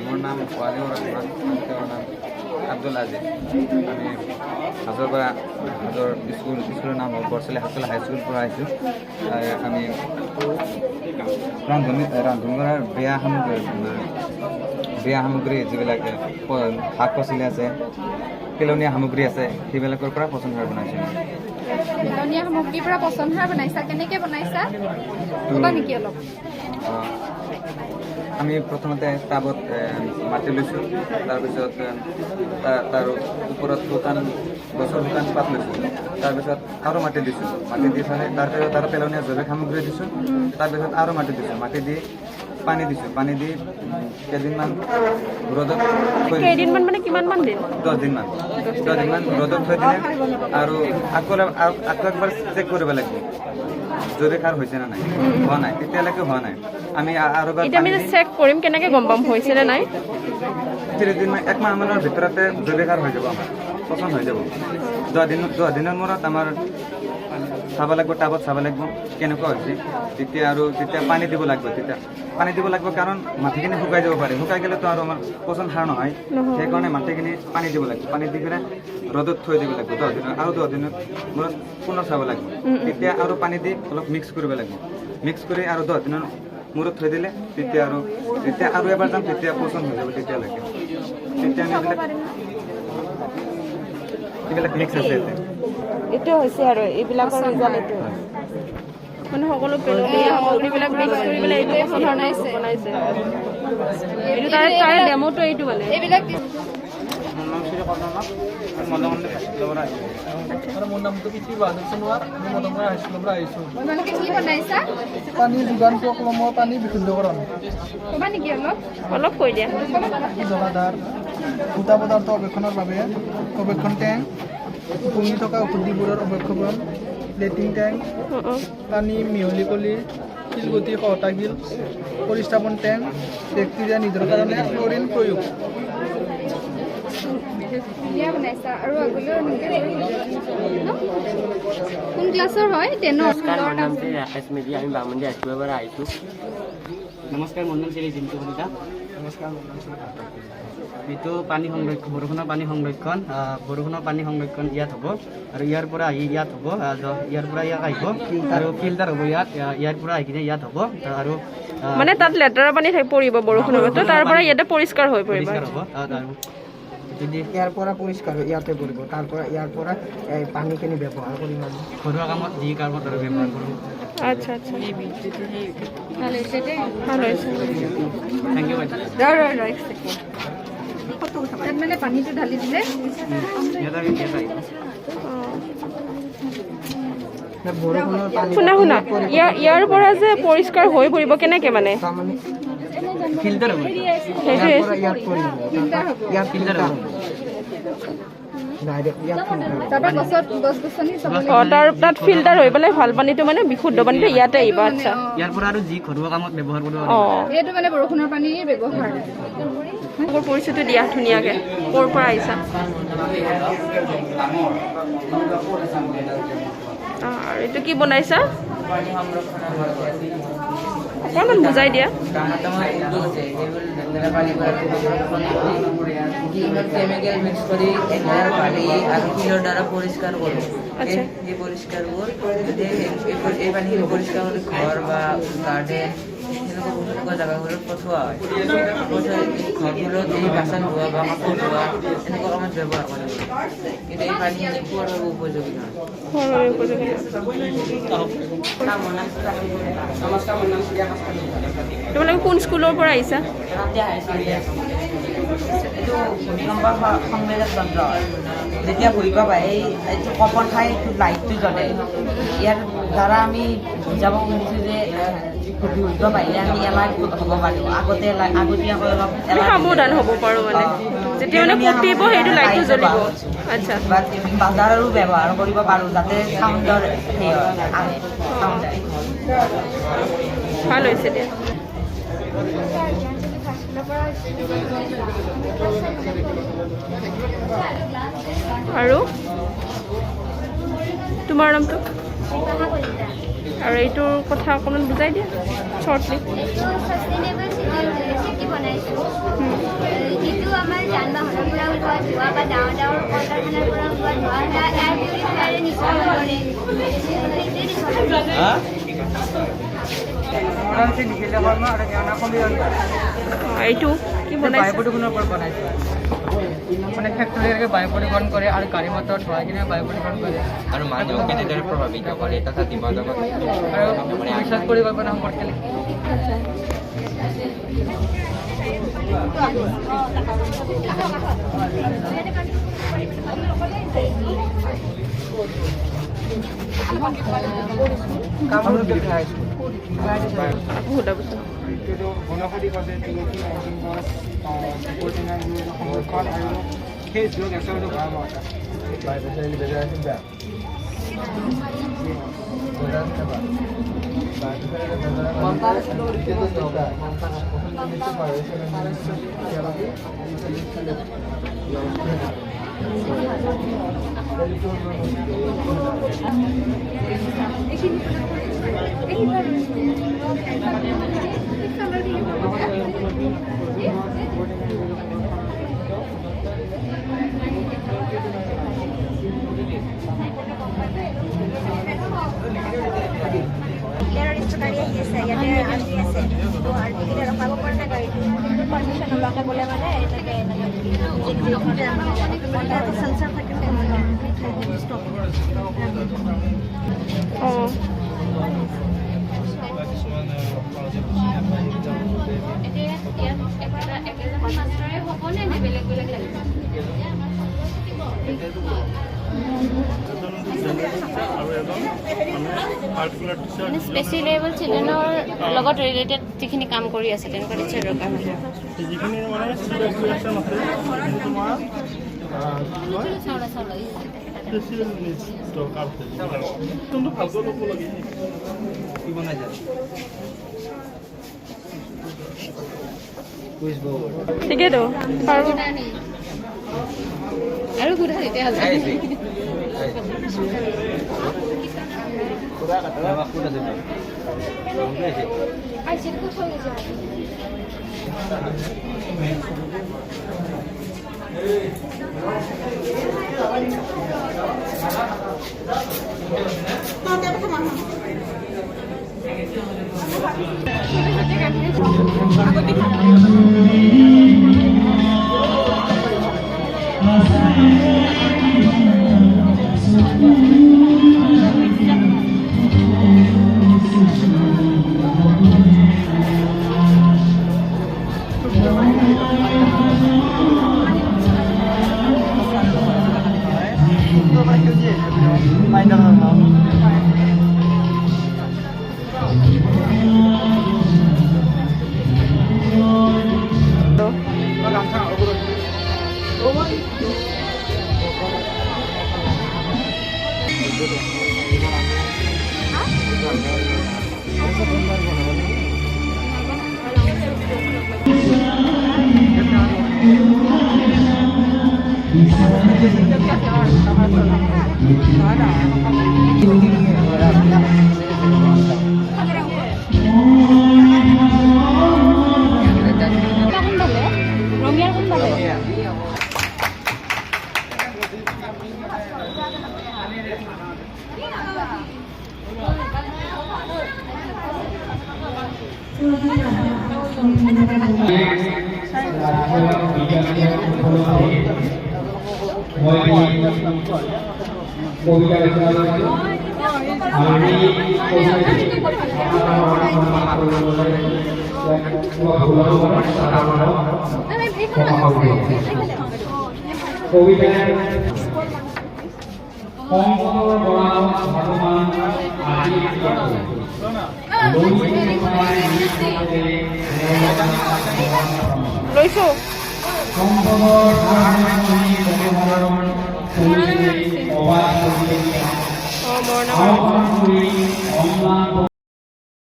মোৰ নাম ৱালিউৰ ৰহমান, তেওঁৰ নাম আব্দুল আজিজ। আমি হাজোৰ পৰা হাজোৰ স্কুলৰ নাম হ'ল বৰচলি হাজোৰ হাইস্কুল পৰা আহিছোঁ। আমি ৰান্ধনি কৰাৰ বেয়া সামগ্ৰী যিবিলাক শাক পাচলি আছে, পেলনীয়া সামগ্ৰী আছে, সেইবিলাকৰ পৰা পচন সাৰ বনাইছোঁ। পেলনীয়া সামগ্ৰীৰ পৰা পচন সাৰ বনাইছা, কেনেকৈ বনাইছা ক'বা নেকি অলপ? আমি প্ৰথমতে টাবত মাটি লৈছোঁ, তাৰপিছত তাৰ ওপৰত গছৰ শুকান পাত লৈছোঁ, তাৰপিছত আৰু মাটি দিছোঁ, মাটি দি পেলাই তাৰপিছত আৰু পেলনীয়া জৈৱিক সামগ্ৰী দিছোঁ, তাৰপিছত আৰু মাটি দিছোঁ, মাটি দি পানী দিছোঁ, পানী দি কেইদিনমান ৰ'দত থৈ কেইদিনমান মানে কিমানমান দিন? 10 দিনমান ৰ'দত থৈ দিলে আৰু আকৌ একবাৰ চেক কৰিব লাগিব জৈৱিক সাৰ হৈছে নে নাই। হোৱা নাই, এতিয়ালৈকে হোৱা নাই। আমি আৰু এতিয়া আমি চেক কৰিম, কেনেকৈ গম পাম হৈছে নে নাই? 30 দিন 1 মাহমানৰ ভিতৰতে জৈৱিক সাৰ হৈ যাব, আমাৰ পচন্দ হৈ যাব। 10 দিনৰ মূৰত আমাৰ চাব লাগিব, টাবত চাব লাগিব কেনেকুৱা হৈছে। তেতিয়া পানী দিব লাগিব, কাৰণ মাটিখিনি শুকাই যাব পাৰে, শুকাই গ'লেতো আৰু আমাৰ পচন সাৰ নহয়। সেইকাৰণে মাটিখিনি পানী দিব লাগিব, পানী দি কিনে ৰ'দত থৈ দিব লাগিব 10 দিন, আৰু 10 দিনৰ মূৰত পুনৰ চাব লাগিব। তেতিয়া আৰু পানী দি অলপ মিক্স কৰিব লাগিব, মিক্স কৰি আৰু 10 দিনৰ মূৰত থৈ দিলে তেতিয়া আৰু এবাৰ যাম, তেতিয়া পচন্দ হৈ যাব। তেতিয়ালৈকে এইবিলাক মিক্স আছে এইটো হৈছে আৰু এইবিলাকৰ ৰিজাল্ট এইটো মানে সকলো পেলনীয়া সামগ্ৰীবিলাক মিক্স কৰি পেলাই এইটো পচন সাৰ বনাইছে। এইটো তাৰে ডেমোটো এইটো মানে এইবিলাক মোৰ নামটো পিতৃ বাহাদুৰ সোণোৱাৰ, আমি মদমৰা হাইস্কুলৰ পৰা আহিছোঁ। তোমালোকে কি বনাইছা? পানী যোগান প্ৰকল্পৰ পানী বিশুদ্ধকৰণ, ক'বা নেকি অলপ কৈ দিয়া। জলাধাৰ, ভূতা পদাৰ্থ অৱেক্ষণৰ বাবে অৱেক্ষণ টেংক, উপঙি থকা ঔষধিবোৰৰ অৱক্ষেপণ, লেট্ৰিন টেংক, পানী মিহলি শিলগুটি সহতা শিল পৰিস্থাপন টেংক, বেক্টেৰিয়া নিধনৰ কাৰণে ক্লৰিন প্ৰয়োগ। ধুনীয়া বনাইছা আৰু আগলৈও কোন ক্লাছৰ হয়? 10ৰ। নমস্কাৰ, মোৰ নাম শ্ৰী ৰাকেশ মেধি, আমি বামুণী হাইস্কুলৰ পৰা আহিছোঁ। নমস্কাৰ, মোৰ নাম শ্ৰী জিন্তু কলিতা। নমস্কাৰ। এইটো পানী সংৰক্ষণ, বৰষুণৰ পানী সংৰক্ষণ ইয়াত হ'ব, আৰু ইয়াৰ পৰা আহি ইয়াত হ'ব, ইয়াৰ পৰা ইয়াত আহিব আৰু ফিল্টাৰ হ'ব ইয়াৰ পৰা আহি কিনে ইয়াত হ'ব, আৰু মানে তাত লেতেৰা পানী পৰিব বৰষুণৰ বতৰ, তাৰ পৰা ইয়াতে পৰিষ্কাৰ হৈ পৰিব। হ'ব আৰু ইয়াৰ পৰা পৰিষ্কাৰ ইয়াতে কৰিব, তাৰ পৰা ইয়াৰ পৰা পানীখিনি ব্যৱহাৰ কৰিম আমি ঘৰুৱা কামত যি কামত আৰু ব্যৱহাৰ কৰোঁ। আচ্ছা ভাল হৈছে দেই। ভাল হৈছে। থেংক ইউ বাইদেউ। তাত মানে পানীটো ঢালি দিলে শুনা ইয়াৰ পৰা যে পৰিষ্কাৰ হৈ পৰিব কেনেকে মানে? ফিল্টাৰ হ'ব, তাত ফিল্টাৰ হৈ পেলাই ভাল পানীটো মানে বিশুদ্ধ পানীটো ইয়াতে আহিব। আচ্ছা, ইয়াৰ পৰা আৰু যি ঘৰুৱা কামত ব্যৱহাৰ কৰিব এইটো মানে বৰষুণৰ পানীৰ ব্যৱহাৰ। পৰিস্থিতি দিয়া ধুনীয়াকে। ক'ৰ পৰা আহিছা? আৰু এইটো কি বনাইছা? অকণমান বুজাই দিয়া। কেমিকেল মিক্স কৰি এনাৰ পানী আৰু শিলৰ দ্বাৰা পৰিষ্কাৰ কৰোঁ। এই পৰিষ্কাৰবোৰ এই পানীখিনি পৰিষ্কাৰ কৰি ঘৰ বা গাৰ্ডেন সেনেকুৱা জেগাবোৰত পঠোৱা হয়। ঘৰবোৰত এই বাচন ধোৱা বা কাপোৰ ধোৱা এনেকুৱা কামত ব্যৱহাৰ কৰা হয়। কিন্তু এই পানীখিনি খোৱাৰ বাবে উপযোগী নহয়। তোমালোকে কোন স্কুলৰ পৰা আহিছা? এইটো ভূমিকম্প সংবেদক যন্ত্ৰ হয়। যেতিয়া ভূমিকম্প এই কপন খাই লাইটটো জ্বলে, ইয়াৰ দ্বাৰা আমি বুজাব খুজিছোঁ যে ভূমিকম্প আহিলে আমি এলাৰ্ট হ'ব পাৰোঁ, আগতীয়াকৈ অলপ সাৱধান হ'ব পাৰোঁ মানে যেতিয়া মানে কঁপিব সেইটো লাইটটো জ্বলিব। আচ্ছা, বাজাৰৰো ব্যৱহাৰ কৰিব পাৰোঁ যাতে চাউণ্ডৰ সেই আহে চাউণ্ড আহে। ভাল হৈছে দিয়া। আৰু তোমাৰ নামটো আৰু এইটোৰ কথা অকণমান বুজাই দিয়া শ্বৰ্টলি। বাহনৰ পৰা ওলোৱা ধোঁৱা বা ডাঙৰ ডাঙৰ কল-কাৰখানাৰ পৰা ওলোৱা ধোঁৱা সেয়া এয়াৰ পিউৰিফায়াৰে নিশ্চয় নকৰে। এইটো কি বায়ু বনাইছে প্ৰদূষণৰ ওপৰত বনাইছে মানে ফেক্টৰীৰে বায়ু প্ৰদূষণ কৰে আৰু গাড়ী মটৰ ধোৱাই কিনে বায়ু প্ৰদূষণ কৰে আৰু মানুহক কেনেদৰে প্ৰভাৱিত কৰে তথা দিমাগত আৰু ভৱিষ্যত পৰিকল্পনা সম্পৰ্কে লিখে। বহুত বস্তু বনৌষধি গছে তুলসী অৰ্জুন গছ ঔটেঙা সংৰক্ষণ আৰু সেই যোগ একেবাৰে ভয়াৱহ টেৰৰিষ্ট গাড়ী আহি আছে, ইয়াতে আৰ্মি আছে, তো আৰ্মিকেইটা ৰখাব পৰা নাই গাড়ীটো, পাৰ্মিশ্যন নোলোৱাকৈ গ'লে মানে এনেকৈ চেঞ্চাৰ থাকে ষ্টপ অঁ স্পেচিয়েলি এবল চিলড্ৰেনৰ লগত ৰিলেটেড যিখিনি কাম কৰি আছে তেনেকুৱা টিচাৰ দৰকাৰ হয়। যিখিনি মানে চিৰিয়াছ আছে তোমাৰ স্পেচিয়েল নিডছ দৰকাৰ আছে কোনটো ভালকৈ ল'ব লাগে কি বনাই যায় কুইজ বৰ্ড ঠিকেইতো আৰু আৰু সুধা তেতিয়াহ'লে আইছিল ক'ত হৈ গৈছে ৰঙিয়াৰ কোন পালে কবিতা ৰচনা কৰেছি আমি কবিতা লৈছো সম্ভৱৰ